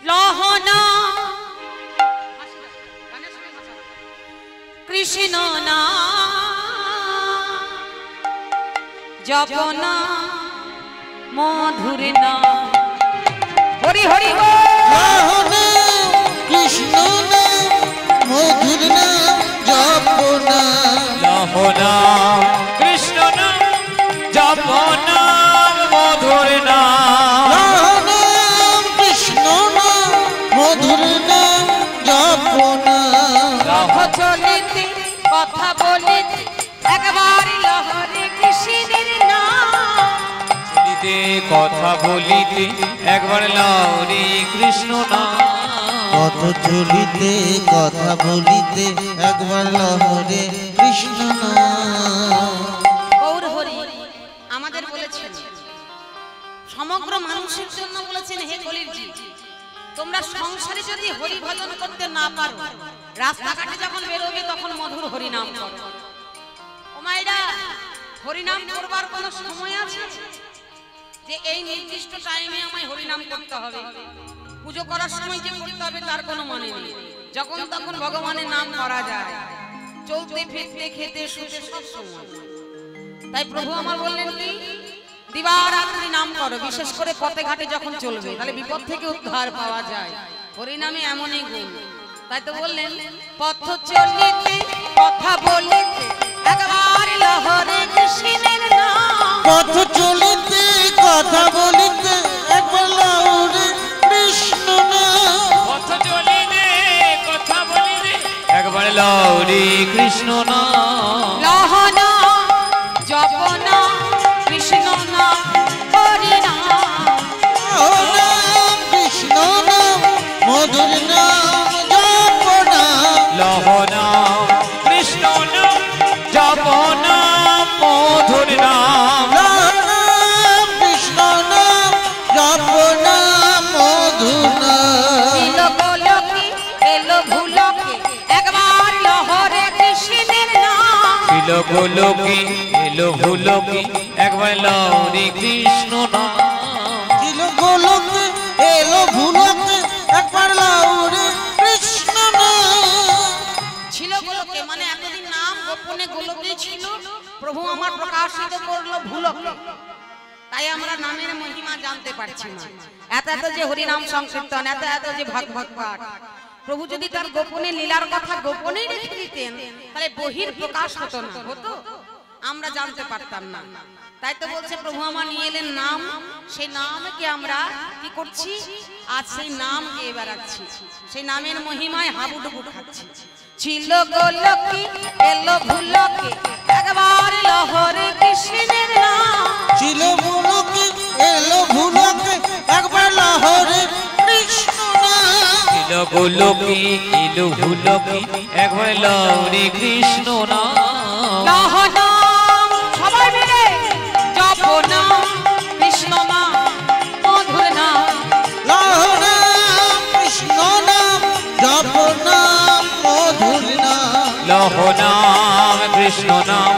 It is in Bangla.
লহনা কৃষ্ণ না জপনা মধুর না হরি হরি লহনা কৃষ্ণ না মধুর না জপনা লহনা কৃষ্ণ না জপনা মধুর না লহনা কৃষ্ণ না মধুর না জপনা চলিতে কথা বলিতে একবার লহরে কৃষ্ণের নাম চলিতে কথা বলিতে একবার লহরে কৃষ্ণ নাম কত চলিতে কথা বলিতে একবার লহরে কৃষ্ণ নাম গৌর হরি আমাদের বলেছেন সমগ্র মানুষের জন্য বলেছেন হে কলির জীব তোমরা সংসারে যদি হরি ভজন করতে না পারো রাস্তাঘাটে যখন বেরোবে তখন মধুর হরি নাম করো ও মায়েরা হরি নাম করবার কোনো সময় আছে যে এই নির্দিষ্ট টাইমে আমায় হরি নাম করতে হবে পুজো করার সময় যে করতে হবে তার কোনো মানে নেই যখন তখন ভগবানের নাম করা যায় চলতে ফিরতে খেতে শুতে সব সময় তাই প্রভু আমার বললেন কি দিবারাত্রি নাম করো বিশেষ করে পথে ঘাটে যখন চলবে তাহলে বিপদ থেকে উদ্ধার পাওয়া যায় হরি নামে এমনই গুণ তাই তো বললেন পথ চলিতে কথা বলিতে একবার লহরে কৃষ্ণের নাম পথ চলিতে কথা বলিতে একবার লহরে কৃষ্ণ নাম পথ চলিতে কথা বলিতে একবার লহরে কৃষ্ণ নাম লহনা জপনা কৃষ্ণ নাম হরি নাম নাম কৃষ্ণ নাম মধুর নাম জপনা লহনা কৃষ্ণ নাম জপনা মধুর নাম নাম কৃষ্ণ নাম জপনা মধুর নাম এলো গোলকে এলো ভুলকে একবার লহরে কৃষ্ণের নাম এলো গোলকে এলো ভুলকে একবার লহরে কৃষ্ণ নাম এলো গোলকে এলো ভুলকে একবার লহরে কৃষ্ণ নাম ছিল গোলকে মানে এতদিন নাম গোপনে গোলকে ছিল প্রভু আমার প্রকাশিত করলো ভুলকে তাই আমরা নামের মহিমা জানতে পারছি না এত এত যে হরি নাম সংকীর্তন এত এত যে ভাগবত পাঠ প্রভু যদি তার গোপনে লীলার কথা গোপনে রেখে দিতেন তাহলে বহির প্রকাশ হতো না হতো আমরা জানতে পারতাম না তাই তো বলছে প্রভু আমার নিয়ে এলেন নাম সেই নামকে আমরা কি করছি আজ সেই নামকে বেড়াচ্ছি সেই নামের মহিমায় হাবুডুবু খাচ্ছি ছিল গোলকে এলো ভুলকে একবার লহরে কৃষ্ণের নাম ছিল ভুলকে এলো ভুলকে একবার লহরে কৃষ্ণ নাম এলো গোলকে এলো ভুলকে একবার লহরে কৃষ্ণ নাম লহনা সবাই মিলে জপনা কৃষ্ণ নাম মধুর নাম লহনা কৃষ্ণ নাম জপনা মধুর নাম লহনাম কৃষ্ণ নাম